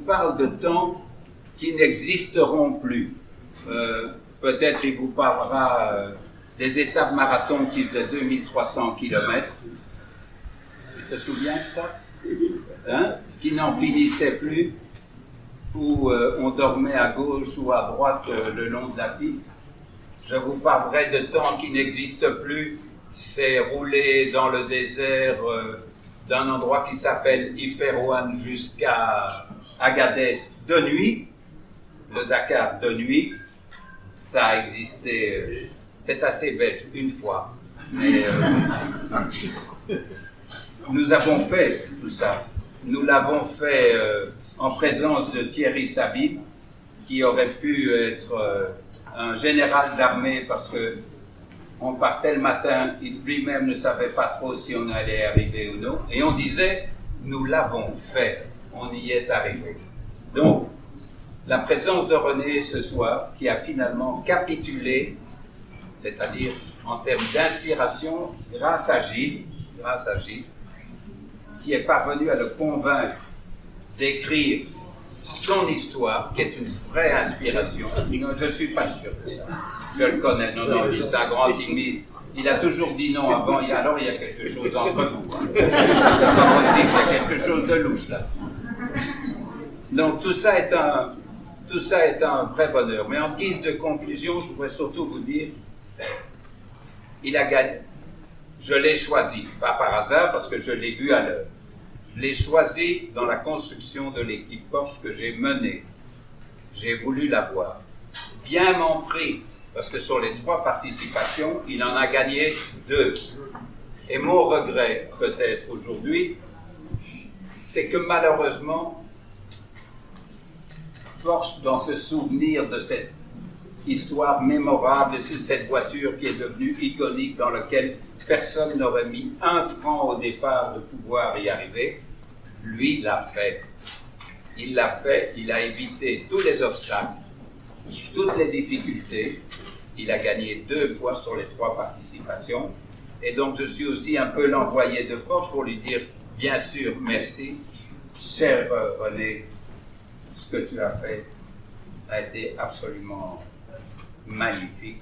parle de temps qui n'existeront plus. Peut-être il vous parlera des étapes marathon qui faisaient 2300 km. Tu te souviens de ça? Hein? Qui n'en finissaient plus, où on dormait à gauche ou à droite le long de la piste. Je vous parlerai de temps qui n'existe plus, c'est rouler dans le désert d'un endroit qui s'appelle Iferouane jusqu'à Agadez de nuit. Le Dakar de nuit, ça a existé, c'est assez belge, une fois. Mais nous avons fait tout ça. Nous l'avons fait en présence de Thierry Sabine, qui aurait pu être un général d'armée parce que on partait le matin, il lui-même ne savait pas trop si on allait arriver ou non, et on disait, nous l'avons fait, on y est arrivé. Donc, la présence de René ce soir, qui a finalement capitulé, c'est-à-dire en termes d'inspiration, grâce à Gilles, qui est parvenu à le convaincre d'écrire son histoire, qui est une vraie inspiration. Non, je ne suis pas sûr de ça. Je le connais, non, c'est un grand timide. Il a toujours dit non avant, alors il y a quelque chose entre vous. Hein. C'est pas possible, il y a quelque chose de louche, là. Donc tout ça est un vrai bonheur. Mais en guise de conclusion, je voudrais surtout vous dire, il a gagné. Je l'ai choisi, pas par hasard, parce que je l'ai vu à l'heure. Je l'ai choisi dans la construction de l'équipe Porsche que j'ai menée. J'ai voulu l'avoir. Bien m'en prie, parce que sur les 3 participations, il en a gagné 2. Et mon regret, peut-être aujourd'hui, c'est que malheureusement, Porsche, dans ce souvenir de cette histoire mémorable, de cette voiture qui est devenue iconique, dans laquelle personne n'aurait mis un franc au départ de pouvoir y arriver, lui l'a fait. Il l'a fait, il a évité tous les obstacles, toutes les difficultés. Il a gagné 2 fois sur les 3 participations. Et donc je suis aussi un peu l'envoyé de Porsche pour lui dire, bien sûr, merci, cher René, ce que tu as fait a été absolument magnifique.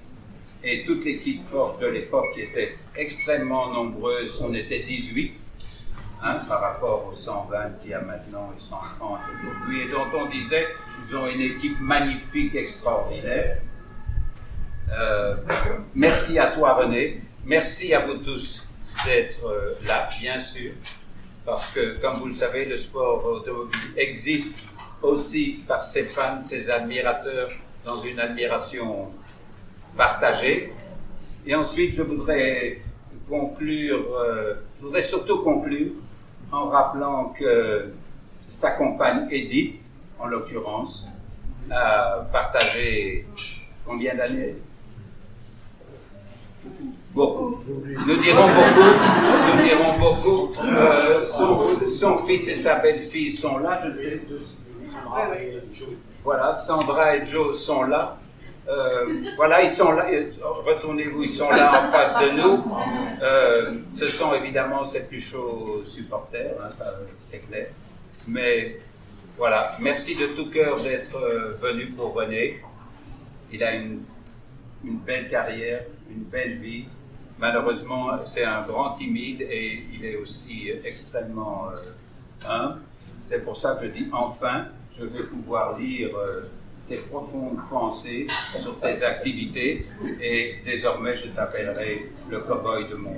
Et toute l'équipe Porsche de l'époque qui était extrêmement nombreuse, on était 18, hein, par rapport aux 120 qu'il y a maintenant et 130 aujourd'hui, et dont on disait qu'ils ont une équipe magnifique, extraordinaire. Merci à toi René, merci à vous tous d'être là, bien sûr, parce que comme vous le savez, le sport automobile existe aussi par ses fans, ses admirateurs, dans une admiration partagée. Et ensuite, je voudrais surtout conclure en rappelant que sa compagne Edith, en l'occurrence, a partagé combien d'années? Beaucoup. Nous dirons beaucoup. Son fils et sa belle-fille sont là, je sais. Voilà, Sandra et Joe sont là. Voilà, ils sont là. Retournez-vous, ils sont là en face de nous. Ce sont évidemment ses plus chauds supporters, hein, ça, c'est clair. Mais voilà, merci de tout cœur d'être venu pour René. Il a une belle carrière, une belle vie. Malheureusement, c'est un grand timide et il est aussi extrêmement humble. C'est pour ça que je dis enfin, je vais pouvoir lire tes profondes pensées sur tes activités et désormais je t'appellerai le cow-boy de mon